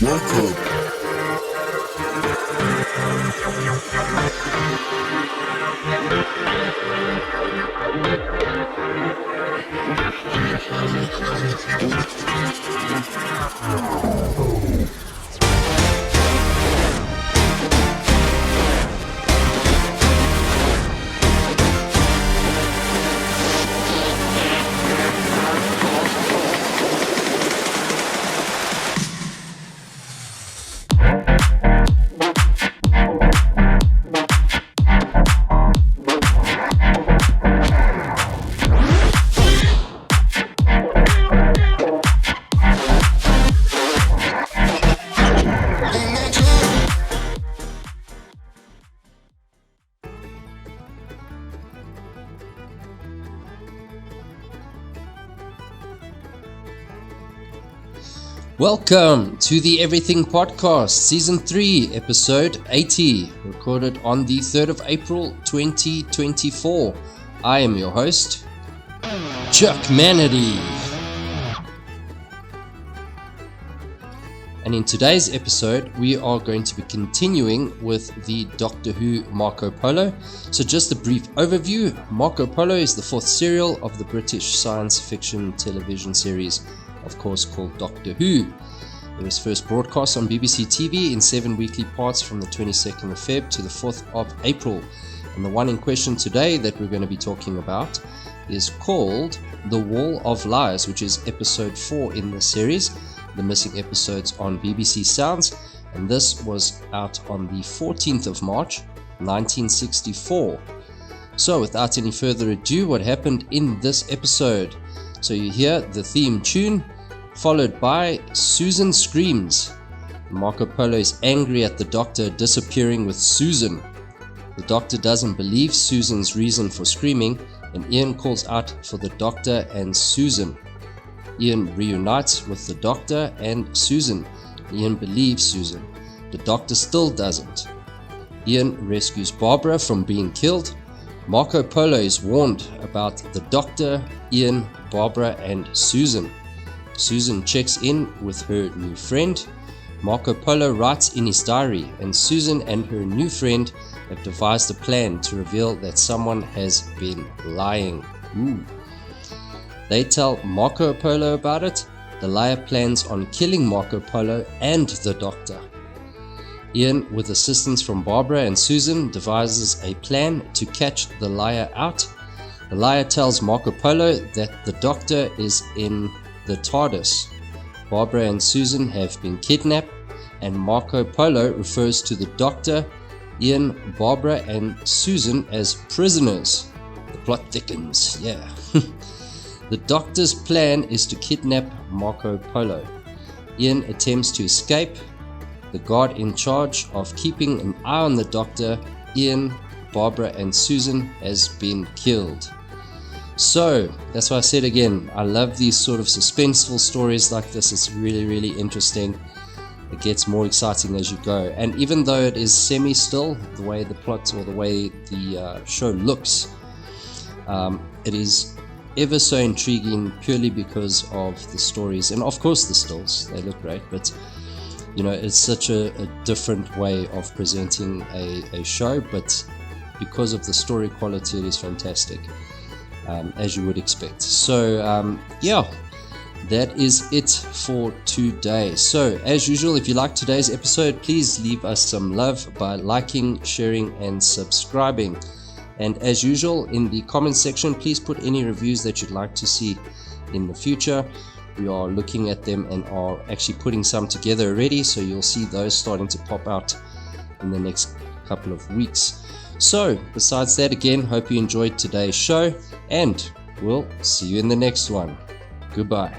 Welcome. Welcome to the Everything Podcast, Season 3, Episode 80, recorded on the 3rd of April 2024. I am your host, Chuckmanity. And in today's episode, we are going to be continuing with the Doctor Who Marco Polo. So just a brief overview. Marco Polo is the fourth serial of the British science fiction television series, of course called Doctor Who. It was first broadcast on BBC TV in 7 weekly parts from the 22nd of Feb to the 4th of April. And the one in question today that we're going to be talking about is called The Wall of Lies, which is episode 4 in the series, the missing episodes on BBC Sounds. And this was out on the 14th of March, 1964. So without any further ado, what happened in this episode? So you hear the theme tune, followed by Susan screams. Marco Polo is angry at the Doctor disappearing with Susan. The Doctor doesn't believe Susan's reason for screaming, and Ian calls out for the Doctor and Susan. Ian reunites with the Doctor and Susan. Ian believes Susan. The Doctor still doesn't. Ian rescues Barbara from being killed. Marco Polo is warned about the Doctor, Ian, Barbara and Susan. Susan checks in with her new friend. Marco Polo writes in his diary, and Susan and her new friend have devised a plan to reveal that someone has been lying. They tell Marco Polo about it. The liar plans on killing Marco Polo and the Doctor. Ian, with assistance from Barbara and Susan, devises a plan to catch the liar out. The liar tells Marco Polo that the Doctor is in the TARDIS. Barbara and Susan have been kidnapped, and Marco Polo refers to the Doctor, Ian, Barbara and Susan as prisoners. The plot thickens, yeah. The Doctor's plan is to kidnap Marco Polo. Ian attempts to escape. The guard in charge of keeping an eye on the Doctor, Ian, Barbara and Susan, has been killed. So, that's why I said again, I love these sort of suspenseful stories like this. It's really, really interesting. It gets more exciting as you go. And even though it is semi-still, the way the plot or the way the show looks, it is ever so intriguing purely because of the stories. And of course the stills, they look great, but you know, it's such a different way of presenting a show, but because of the story quality, it is fantastic, as you would expect. So, yeah, that is it for today. So, as usual, if you like today's episode, please leave us some love by liking, sharing, and subscribing. And as usual, in the comments section, please put any reviews that you'd like to see in the future. We are looking at them and are actually putting some together already, so you'll see those starting to pop out in the next couple of weeks. So, besides that, again, hope you enjoyed today's show, and we'll see you in the next one. Goodbye.